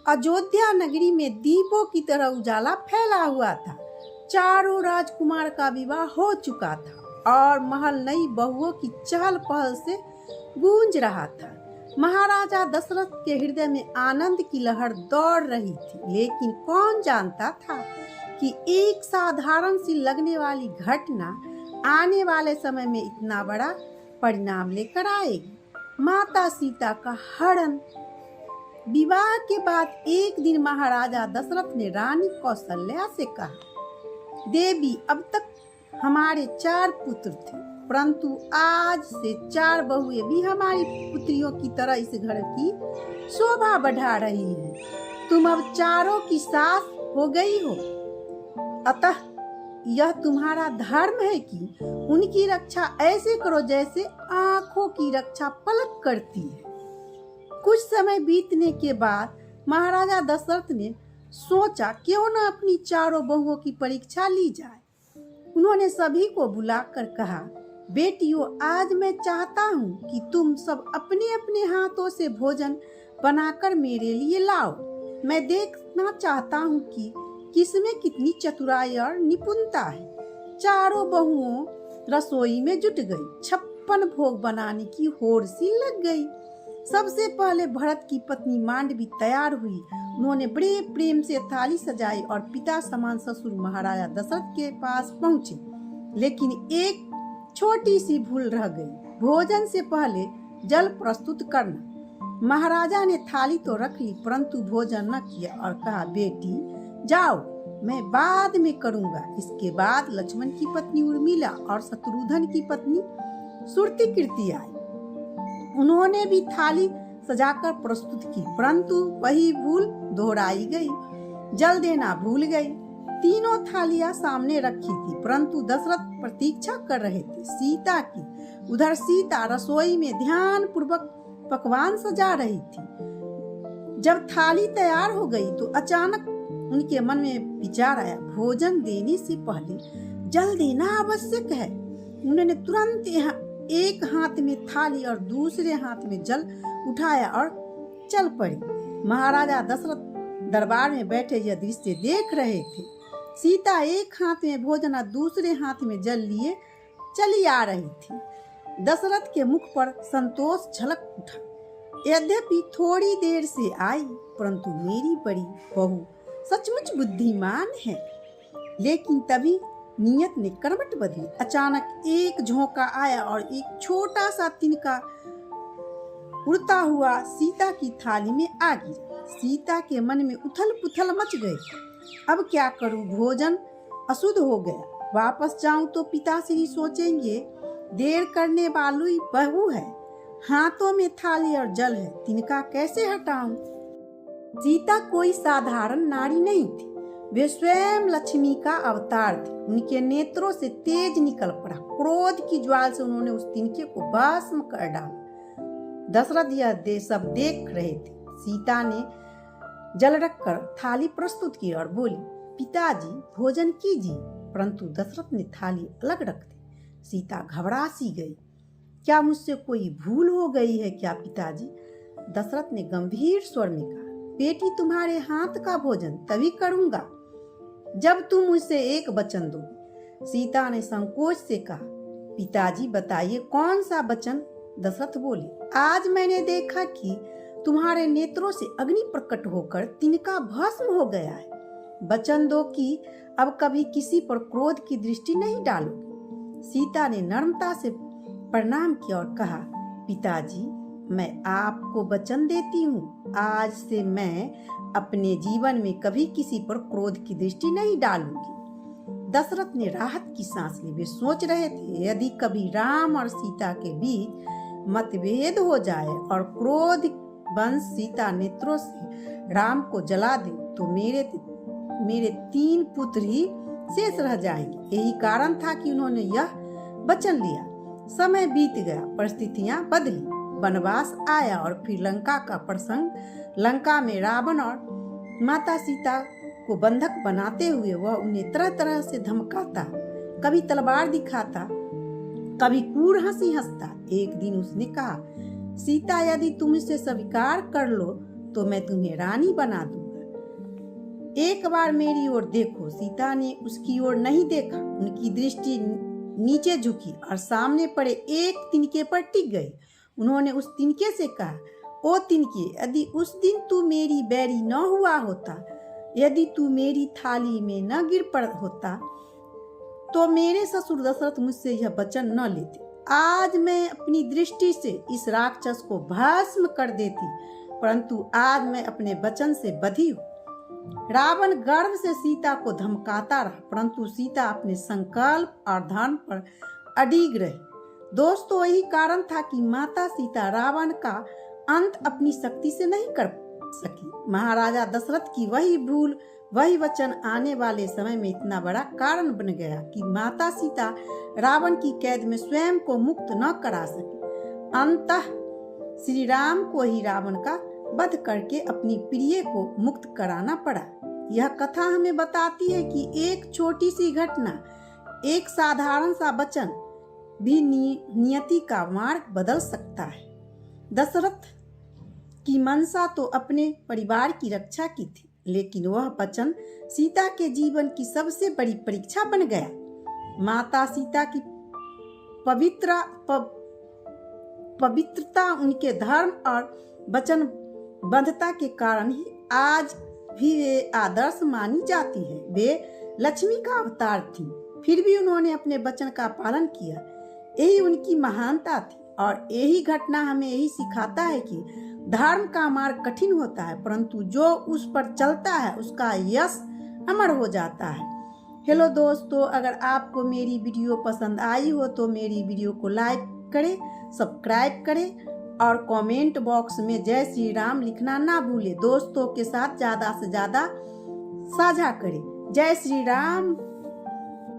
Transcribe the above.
अयोध्या नगरी में दीपों की तरह उजाला फैला हुआ था। चारों राजकुमार का विवाह हो चुका था और महल नई बहुओं की चहल पहल से गूंज रहा था। महाराजा दशरथ के हृदय में आनंद की लहर दौड़ रही थी, लेकिन कौन जानता था कि एक साधारण सी लगने वाली घटना आने वाले समय में इतना बड़ा परिणाम लेकर आएगी। माता सीता का हरण। विवाह के बाद एक दिन महाराजा दशरथ ने रानी कौशल्या से कहा, देवी, अब तक हमारे 4 पुत्र थे, परंतु आज से 4 बहुएं भी हमारी पुत्रियों की तरह इस घर की शोभा बढ़ा रही हैं। तुम अब चारों की सास हो गई हो, अतः यह तुम्हारा धर्म है कि उनकी रक्षा ऐसे करो जैसे आंखों की रक्षा पलक करती है। कुछ समय बीतने के बाद महाराजा दशरथ ने सोचा, क्यों न अपनी चारों बहुओं की परीक्षा ली जाए। उन्होंने सभी को बुलाकर कहा, बेटियों, आज मैं चाहता हूँ कि तुम सब अपने अपने हाथों से भोजन बनाकर मेरे लिए लाओ। मैं देखना चाहता हूँ कि किसमें कितनी चतुराई और निपुणता है। चारों बहुओं रसोई में जुट गई। 56 भोग बनाने की होड़ सी लग गई। सबसे पहले भरत की पत्नी मांडवी तैयार हुई। उन्होंने बड़े प्रेम से थाली सजाई और पिता समान ससुर महाराजा दशरथ के पास पहुंचे, लेकिन एक छोटी सी भूल रह गई। भोजन से पहले जल प्रस्तुत करना। महाराजा ने थाली तो रख ली, परंतु भोजन न किया और कहा, बेटी जाओ, मैं बाद में करूंगा। इसके बाद लक्ष्मण की पत्नी उर्मिला और शत्रुघ्न की पत्नी सुर्तिकीर्ति आई। उन्होंने भी थाली सजाकर प्रस्तुत की, परंतु वही भूल दोहराई गई। जल देना भूल गई। तीनों थालियां सामने रखी थी, परंतु दशरथ प्रतीक्षा कर रहे थे सीता की। उधर सीता रसोई में ध्यान पूर्वक पकवान सजा रही थी। जब थाली तैयार हो गई तो अचानक उनके मन में विचार आया, भोजन देने से पहले जल देना आवश्यक है। उन्होंने तुरंत एक हाथ में थाली और दूसरे हाथ में जल उठाया और चल पड़ी। महाराजा दशरथ दरबार में बैठे यह दृश्य देख रहे थे। सीता एक हाथ में भोजन और दूसरे हाथ में जल लिए चली आ रही थी। दशरथ के मुख पर संतोष झलक उठा। यद्यपि थोड़ी देर से आई, परंतु मेरी बड़ी बहू सचमुच बुद्धिमान है। लेकिन तभी नियत ने करवट बदली। अचानक एक झोंका आया और एक छोटा सा तिनका उड़ता हुआ सीता की थाली में आ गिरा। सीता के मन में उथल पुथल मच गई। अब क्या करूं? भोजन अशुद्ध हो गया। वापस जाऊं तो पिताश्री सोचेंगे, देर करने वाली बहू है। हाथों में थाली और जल है, तिनका कैसे हटाऊं? सीता कोई साधारण नारी नहीं थी, वे स्वयं लक्ष्मी का अवतार थे। उनके नेत्रों से तेज निकल पड़ा। क्रोध की ज्वाल से उन्होंने उस तिनके को भस्म कर डाला। दशरथ यह सब देख रहे थे। सीता ने जल रखकर थाली प्रस्तुत की और बोली, पिताजी भोजन कीजिए। परंतु दशरथ ने थाली अलग रख दी। सीता घबरा सी गई। क्या मुझसे कोई भूल हो गई है क्या पिताजी? दशरथ ने गंभीर स्वर में कहा, बेटी तुम्हारे हाथ का भोजन तभी करूंगा जब तुम मुझसे एक वचन दो। सीता ने संकोच से कहा, पिताजी बताइए कौन सा वचन? दशरथ बोले, आज मैंने देखा कि तुम्हारे नेत्रों से अग्नि प्रकट होकर तिनका भस्म हो गया है। वचन दो कि अब कभी किसी पर क्रोध की दृष्टि नहीं डालोगे। सीता ने नम्रता से प्रणाम किया और कहा, पिताजी मैं आपको वचन देती हूँ, आज से मैं अपने जीवन में कभी किसी पर क्रोध की दृष्टि नहीं डालूंगी। दशरथ ने राहत की सांस ली। वे सोच रहे थे, यदि कभी राम और सीता के बीच मतभेद हो जाए और क्रोध वंश सीता नेत्रों से राम को जला दे तो मेरे 3 पुत्र ही शेष रह जाएंगे। यही कारण था कि उन्होंने यह वचन लिया। समय बीत गया, परिस्थितियां बदली। वनवास आया और फिर लंका का प्रसंग। लंका में रावण और माता सीता को बंधक बनाते हुए वह उन्हें तरह तरह से धमकाता, कभी तलवार दिखाता, कभी क्रूर हंसी हंसता। एक दिन उसने कहा, सीता यदि तुम इसे स्वीकार कर लो तो मैं तुम्हें रानी बना दूंगा। एक बार मेरी ओर देखो। सीता ने उसकी ओर नहीं देखा। उनकी दृष्टि नीचे झुकी और सामने पड़े एक तिनके पर टिक गई। उन्होंने उस तिनके से कहा, ओ तिनके, यदि उस दिन तू मेरी बैरी न हुआ होता, यदि तू मेरी थाली में न गिर पड़ होता, तो मेरे ससुर दशरथ मुझसे यह वचन न लेते। आज मैं अपनी दृष्टि से इस राक्षस को भस्म कर देती, परंतु आज मैं अपने वचन से बधी हूँ। रावण गर्व से सीता को धमकाता रहा, परंतु सीता अपने संकल्प और धर्म पर अडिग रही। दोस्तों, यही कारण था कि माता सीता रावण का अंत अपनी शक्ति से नहीं कर सकी। महाराजा दशरथ की वही भूल, वही वचन आने वाले समय में इतना बड़ा कारण बन गया कि माता सीता रावण की कैद में स्वयं को मुक्त न करा सकी। अंततः श्री राम को ही रावण का वध करके अपनी प्रिय को मुक्त कराना पड़ा। यह कथा हमें बताती है कि एक छोटी सी घटना, एक साधारण सा वचन भी नियति का मार्ग बदल सकता है। दशरथ की मंशा तो अपने परिवार की रक्षा की थी, लेकिन वह वचन सीता के जीवन की सबसे बड़ी परीक्षा बन गया। माता सीता की पवित्रता, उनके धर्म और वचनबद्धता के कारण ही आज भी वे आदर्श मानी जाती है। वे लक्ष्मी का अवतार थी, फिर भी उन्होंने अपने वचन का पालन किया। यही उनकी महानता थी और यही घटना हमें यही सिखाता है कि धर्म का मार्ग कठिन होता है, परंतु जो उस पर चलता है उसका यश अमर हो जाता है। हेलो दोस्तों, अगर आपको मेरी वीडियो पसंद आई हो तो मेरी वीडियो को लाइक करें, सब्सक्राइब करें और कमेंट बॉक्स में जय श्री राम लिखना ना भूलें। दोस्तों के साथ ज़्यादा से ज़्यादा साझा करें। जय श्री राम।